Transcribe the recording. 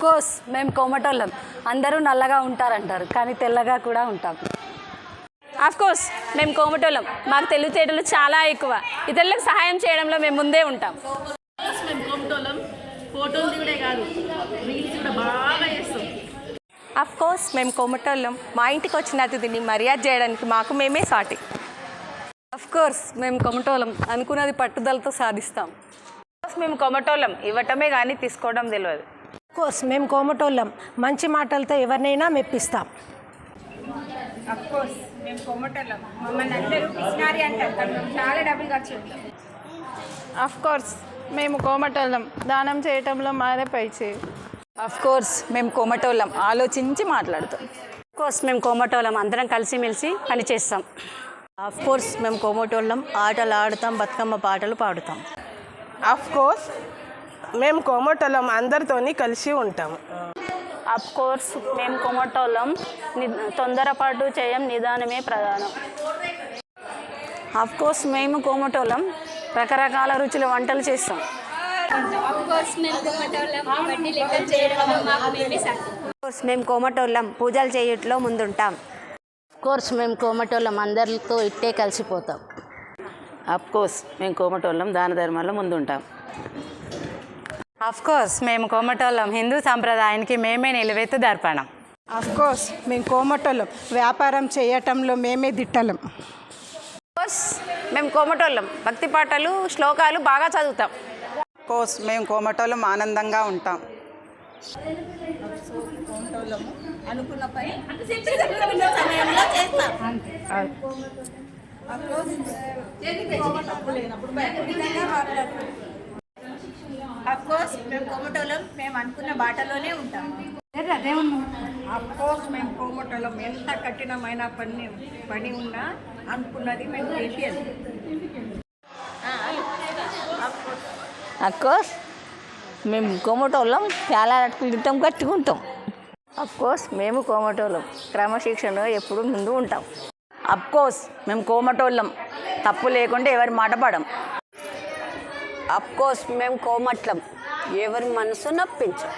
Course మేము కోమటోళ్ళం. అందరూ నల్లగా ఉంటారంటారు, కానీ తెల్లగా కూడా ఉంటాం. కోర్స్ మేము కోమటోళ్ళం. మాకు తెలివితేటలు చాలా ఎక్కువ. ఇతరులకు సహాయం చేయడంలో మేము ముందే ఉంటాం. మేము కోమటోళ్ళం. ఫోటోలు దిగుడే కాదు, రీల్స్ కూడా బాగా చేస్తాం. కోర్స్ మేము కోమటోళ్ళం. మా ఇంటికి వచ్చిన అతిథిని మర్యాద చేయడానికి మాకు మేమే సాటి. కోర్స్ మేము కోమటోళ్ళం. అనుకున్నది పట్టుదలతో సాధిస్తాం. మేము కోమటోళ్ళం. ఇవ్వటమే కానీ తీసుకోవడం తెలియదు. కోర్స్ మేము కోమటోళ్ళం. మంచి మాటలతో ఎవరినైనా మెప్పిస్తాం. కోర్స్ మేము కోమటోళ్ళం. మమ్మల్ని అందరూ పిసినారి అంటారు, కానీ మేము చాలా డబ్బులు ఖర్చు పెడతాం. కోర్స్ మేము కోమటోళ్ళం. దానం చేయటంలో మాదే పై చేయి. కోర్స్ మేము కోమటోళ్ళం. ఆలోచించి మాట్లాడతాం. కోర్స్ మేము కోమటోళ్ళం. అందరం కలిసిమెలిసి పనిచేస్తాం. కోర్స్ మేము కోమటోళ్ళం. ఆటలు ఆడుతాం, బతుకమ్మ పాటలు పాడుతాం. కోర్స్ మేము కోమటోళ్ళం. అందరితోని కలిసి ఉంటాం. కోర్స్ మేము కోమటోళ్ళం. తొందరపాటు చేయం, నిదానమే ప్రధానం. కోర్స్ మేము కోమటోళ్ళం. రకరకాల రుచుల వంటలు చేస్తాం. కోర్స్ మేము కోమటోళ్ళం. పూజలు చేయట్లో ముందుంటాం. కోర్స్ మేము కోమటోళ్ళం. అందరితో ఇట్టే కలిసిపోతాం. కోర్స్ మేము కోమటోళ్ళం. దాన ధర్మాల్లో ముందుంటాం. కోర్స్ మేము కోమటోళ్ళం. హిందూ సాంప్రదాయానికి మేమే నిలువెత్తు దర్పణం. కోర్స్ మేము కోమటోళ్ళం. వ్యాపారం చేయటంలో మేమే దిట్టలం. కోర్స్ మేము కోమటోళ్ళం. భక్తి పాటలు, శ్లోకాలు బాగా చదువుతాం. కోర్స్ మేము కోమటోళ్ళం. ఆనందంగా ఉంటాం. అనుకున్న పని సమయంలో చేస్తాం. కోర్స్ మేము కోమటోళ్ళం. మేము అనుకున్న బాటలోనే ఉంటాం. కోర్స్ మేము కోమటోళ్ళం. ఎంత కఠినమైన పని ఉన్నా అనుకున్నది మేము చేసేది. కోర్స్ మేము కోమటోళ్ళం. చాలా తింటాం, కట్టుకుంటాం. కోర్స్ మేము కోమటోళ్ళం. క్రమశిక్షణలో ఎప్పుడు ముందు ఉంటాం. కోర్స్ మేము కోమటోళ్ళం. తప్పు లేకుంటే ఎవరి మాట పడం. కోర్స్ మేము కోమట్లం. ఎవరి మనసు నొప్పించాం.